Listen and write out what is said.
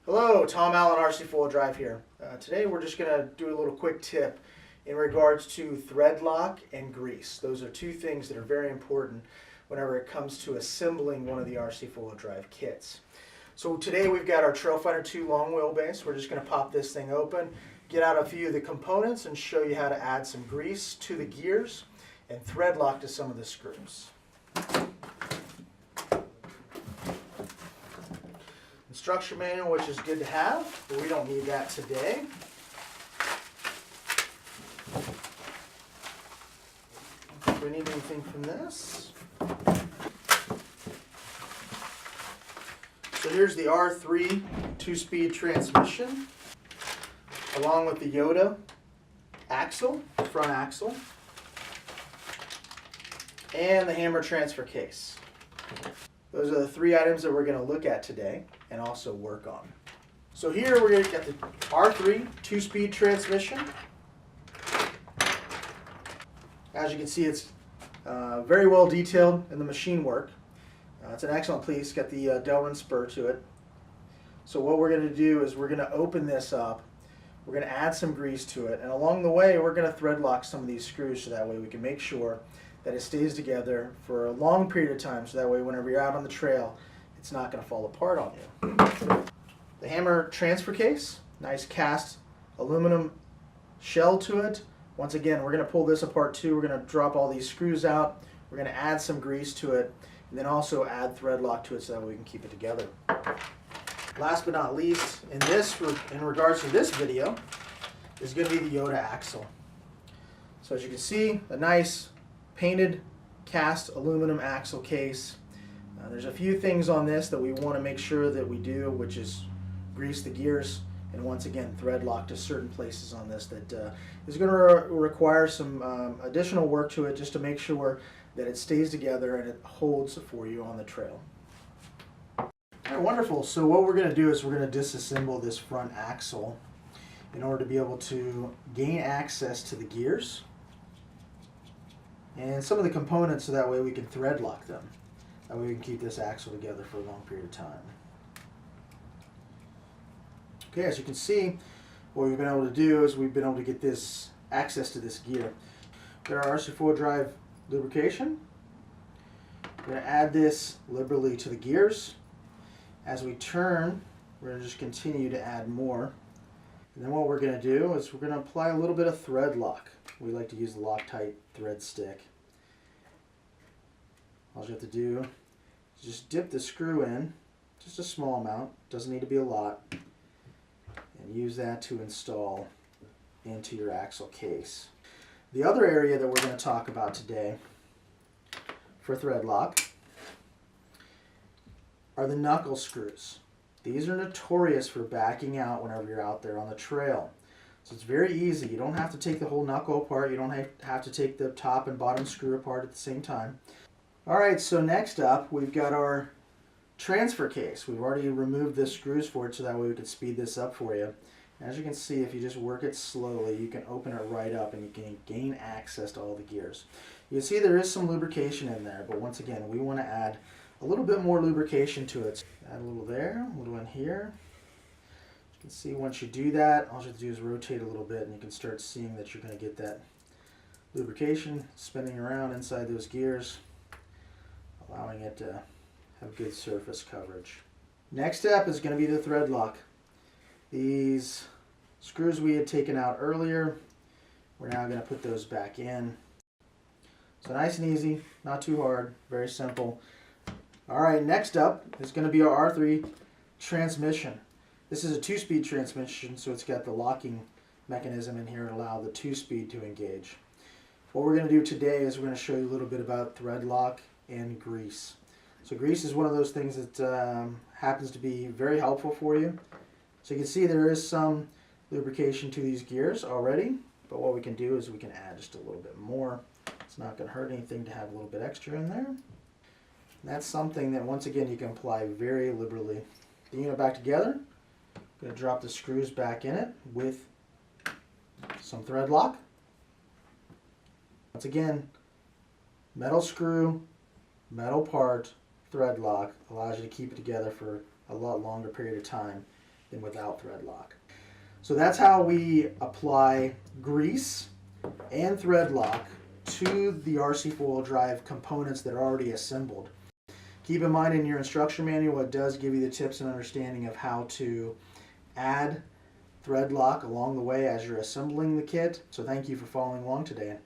Hello, Tom Allen, RC4WD here. Today we're just going to do a little quick tip in regards to thread lock and grease. Those are two things that are very important whenever it comes to assembling one of the RC4WD kits. So today we've got our Trailfinder 2 long wheelbase. We're just going to pop this thing open, get out a few of the components, and show you how to add some grease to the gears and thread lock to some of the screws. Instruction manual, which is good to have, but we don't need that today. I don't think we need anything from this. So here's the R32 Speed Transmission, along with the Yoda axle, front axle, and the hammer transfer case. Those are the three items that we're going to look at today and also work on. So here we're going to get the R32 Speed Transmission. As you can see, it's very well detailed in the machine work. It's an excellent piece. It's got the Delrin spur to it. So what we're going to do is we're going to open this up. We're going to add some grease to it, and along the way we're going to thread lock some of these screws so that way we can make sure that it stays together for a long period of time, so that way whenever you're out on the trail it's not going to fall apart on you. The hammer transfer case, nice cast aluminum shell to it. Once again, we're going to pull this apart too. We're going to drop all these screws out. We're going to add some grease to it, and then also add thread lock to it so that way we can keep it together. Last but not least, in regards to this video, is going to be the Yoda axle. So as you can see, a nice painted cast aluminum axle case. There's a few things on this that we want to make sure that we do, which is grease the gears and once again thread lock to certain places on this that is going to require some additional work to it just to make sure that it stays together and it holds for you on the trail. Alright, wonderful. So what we're going to do is we're going to disassemble this front axle in order to be able to gain access to the gears and some of the components so that way we can thread lock them. That way we can keep this axle together for a long period of time. Okay, as you can see, what we've been able to do is we've been able to get this access to this gear. Got our RC4WD lubrication. We're going to add this liberally to the gears. As we turn, we're going to just continue to add more. And then what we're going to do is we're going to apply a little bit of thread lock. We like to use the Loctite thread stick. All you have to do is just dip the screw in, just a small amount, doesn't need to be a lot, and use that to install into your axle case. The other area that we're going to talk about today for thread lock are the knuckle screws. These are notorious for backing out whenever you're out there on the trail. So it's very easy. You don't have to take the whole knuckle apart. You don't have to take the top and bottom screw apart at the same time. Alright, so next up we've got our transfer case. We've already removed the screws for it so that way we can speed this up for you. As you can see, if you just work it slowly, you can open it right up and you can gain access to all the gears. You can see there is some lubrication in there, but once again, we want to add a little bit more lubrication to it. Add a little there, a little in here. You can see once you do that, all you have to do is rotate a little bit and you can start seeing that you're going to get that lubrication spinning around inside those gears, allowing it to have good surface coverage. Next step is going to be the thread lock. These screws we had taken out earlier, we're now going to put those back in. So nice and easy, not too hard, very simple. Alright, next up is going to be our R3 transmission. This is a 2-speed transmission, so it's got the locking mechanism in here to allow the 2-speed to engage. What we're going to do today is we're going to show you a little bit about thread lock and grease. So grease is one of those things that happens to be very helpful for you. So you can see there is some lubrication to these gears already, but what we can do is we can add just a little bit more. It's not going to hurt anything to have a little bit extra in there. And that's something that once again you can apply very liberally. The unit back together. I'm going to drop the screws back in it with some thread lock. Once again, metal screw, metal part, thread lock allows you to keep it together for a lot longer period of time than without thread lock. So that's how we apply grease and thread lock to the RC4-wheel drive components that are already assembled. Keep in mind in your instruction manual, it does give you the tips and understanding of how to add thread lock along the way as you're assembling the kit. So thank you for following along today.